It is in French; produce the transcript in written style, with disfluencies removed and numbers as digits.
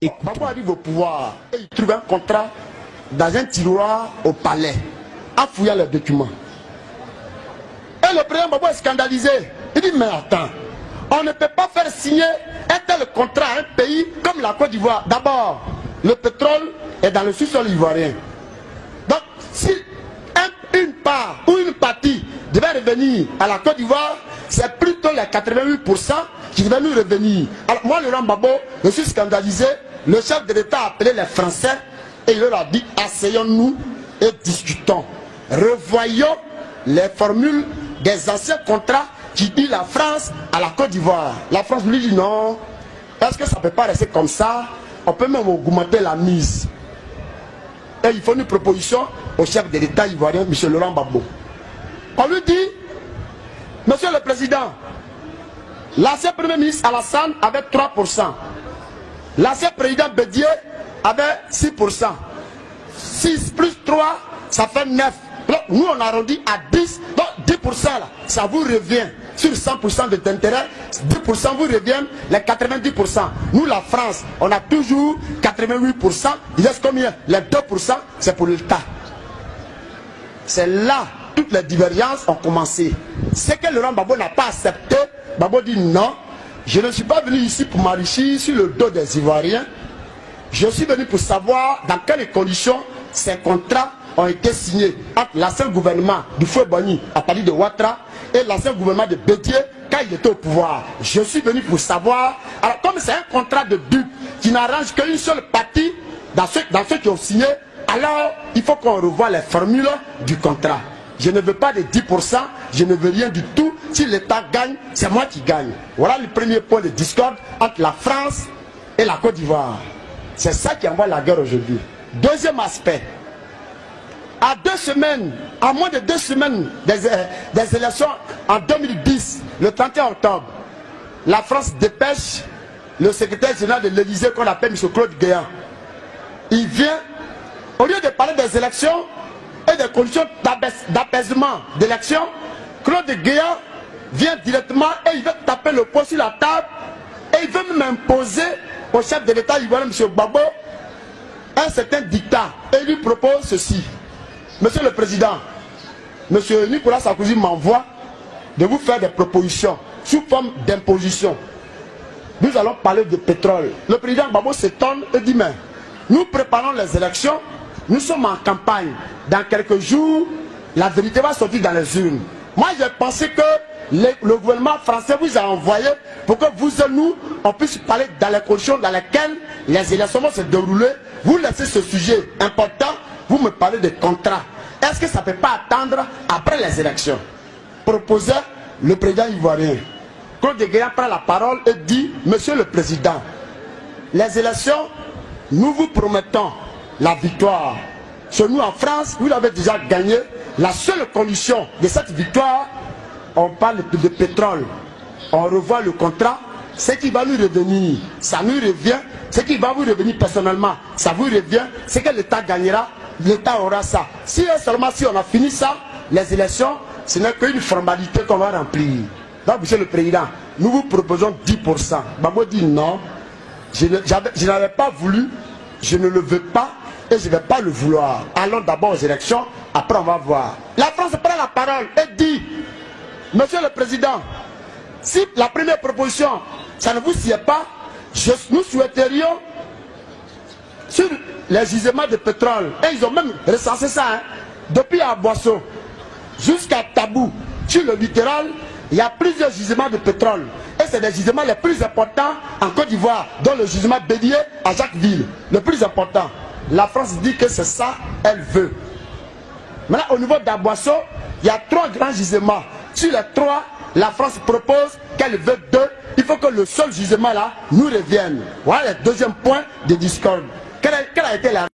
Babo arrive au pouvoir et il trouve un contrat dans un tiroir au palais, en fouillant les documents. Et le président Babo est scandalisé. Il dit, mais attends, on ne peut pas faire signer un tel contrat à un pays comme la Côte d'Ivoire. D'abord, le pétrole est dans le sous-sol ivoirien. Donc, si une part ou une partie devait revenir à la Côte d'Ivoire, c'est plutôt les 88% qui devaient nous revenir. Alors moi, Laurent Gbagbo, je suis scandalisé. Le chef de l'État a appelé les Français et il leur a dit, asseyons-nous et discutons. Revoyons les formules des anciens contrats qui dit la France à la Côte d'Ivoire. La France lui dit non. Est-ce que ça ne peut pas rester comme ça? On peut même augmenter la mise. Et il faut une proposition au chef de l'État ivoirien, M. Laurent Gbagbo. On lui dit, Monsieur le Président, l'ancien Premier ministre Alassane avait 3%. L'ancien président Bédié avait 6%. 6 plus 3, ça fait 9. Donc, nous, on arrondit à 10. Donc, 10%, là, ça vous revient. Sur 100% de d'intérêt, 10% vous revient les 90%. Nous, la France, on a toujours 88%. Il reste combien? Les 2%, c'est pour l'État. C'est là, toutes les divergences ont commencé. C'est que Laurent Gbagbo n'a pas accepté. Gbagbo dit non, je ne suis pas venu ici pour m'enrichir sur le dos des Ivoiriens. Je suis venu pour savoir dans quelles conditions ces contrats ont été signés entre l'ancien gouvernement du Fouet Boigny à partir de Ouattara et l'ancien gouvernement de Bédié quand il était au pouvoir. Je suis venu pour savoir. Alors comme c'est un contrat de but qui n'arrange qu'une seule partie dans ceux qui ont signé, alors il faut qu'on revoie les formules du contrat. Je ne veux pas de 10%, je ne veux rien du tout. Si l'État gagne, c'est moi qui gagne. Voilà le premier point de discorde entre la France et la Côte d'Ivoire. C'est ça qui envoie la guerre aujourd'hui. Deuxième aspect. À moins de 2 semaines des élections en 2010, le 31 octobre, la France dépêche le secrétaire général de l'Élysée qu'on appelle M. Claude Guéant. Il vient, au lieu de parler des élections et des conditions d'apaisement d'élection, Claude Guéant vient directement et il veut taper le poing sur la table et il veut même imposer au chef de l'État ivoirien, M. Gbagbo, un certain dictat. Et il lui propose ceci. Monsieur le Président, Monsieur Nicolas Sarkozy m'envoie de vous faire des propositions sous forme d'imposition. Nous allons parler de pétrole. Le président Gbagbo s'étonne et dit, mais nous préparons les élections, nous sommes en campagne. Dans quelques jours, la vérité va sortir dans les urnes. Moi, j'ai pensé que le gouvernement français vous a envoyé pour que vous et nous, on puisse parler dans les conditions dans lesquelles les élections vont se dérouler. Vous laissez ce sujet important, vous me parlez de contrats. Est-ce que ça ne peut pas attendre après les élections? Proposait le président ivoirien. Claude Guéant prend la parole et dit, Monsieur le Président, les élections, nous vous promettons la victoire. Chez nous en France, vous l'avez déjà gagné. La seule condition de cette victoire, on parle de pétrole. On revoit le contrat. Ce qui va nous revenir, ça nous revient. Ce qui va vous revenir personnellement, ça vous revient. Ce que l'État gagnera, l'État aura ça. Si seulement si on a fini ça, les élections, ce n'est qu'une formalité qu'on va remplir. Donc, Monsieur le Président, nous vous proposons 10%. Gbagbo dit non, je n'avais pas voulu, je ne le veux pas et je ne vais pas le vouloir. Allons d'abord aux élections, après on va voir. La France prend la parole et dit, Monsieur le Président, si la première proposition, ça ne vous sied pas, nous souhaiterions sur les gisements de pétrole, et ils ont même recensé ça, hein, depuis Aboisseau jusqu'à Tabou, sur le littoral, il y a plusieurs gisements de pétrole. Et c'est les gisements les plus importants en Côte d'Ivoire, dont le gisement Bédié à Jacquesville, le plus important. La France dit que c'est ça, elle veut. Maintenant, au niveau d'Aboisseau, il y a 3 grands gisements. Sur les 3, la France propose qu'elle veut 2. Il faut que le seul gisement là nous revienne. Voilà le deuxième point de discorde. Quelle a été la